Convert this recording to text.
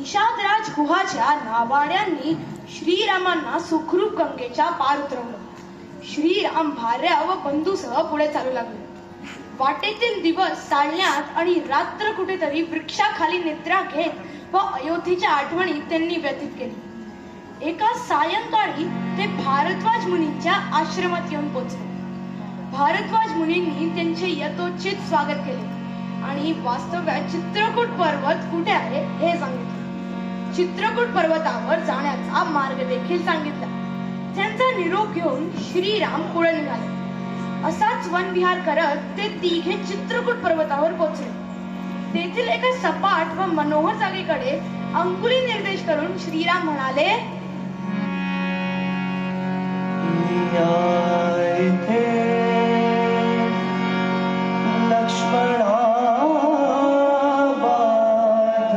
निषादराज गुहाच्या नावाड्यांनी श्रीरामांना सुखरूप गंगेच्या पार उतरवलं. श्रीराम भार्या व बंधूसह पुढे चालू लागले. वाटेतील दिवस चालण्यात आणि रात्र कुठेतरी वृक्षाखाली निद्रा घेत व अयोध्येच्या आठवणी त्यांनी व्यतीत केली. एका सायंकाळी ते भारद्वाज मुनींच्या आश्रमात येऊन पोचले. भारद्वाज मुनींनी त्यांचे यथोचित स्वागत केले आणि वास्तव्यात चित्रकूट पर्वत कुठे आहे हे सांगितले. चित्रकूट पर्वतावर जाण्याचा मार्ग देखील सांगितला. त्यांचा निरोप घेऊन श्रीराम पुढे निघाले. असाच वनविहार करत ते तिघे चित्रकूट पर्वतावर पोहोचले. तेथील एका सपाट व मनोहर जागेकडे अंगुली निर्देश करून श्रीराम म्हणाले, लक्ष्मणा बाध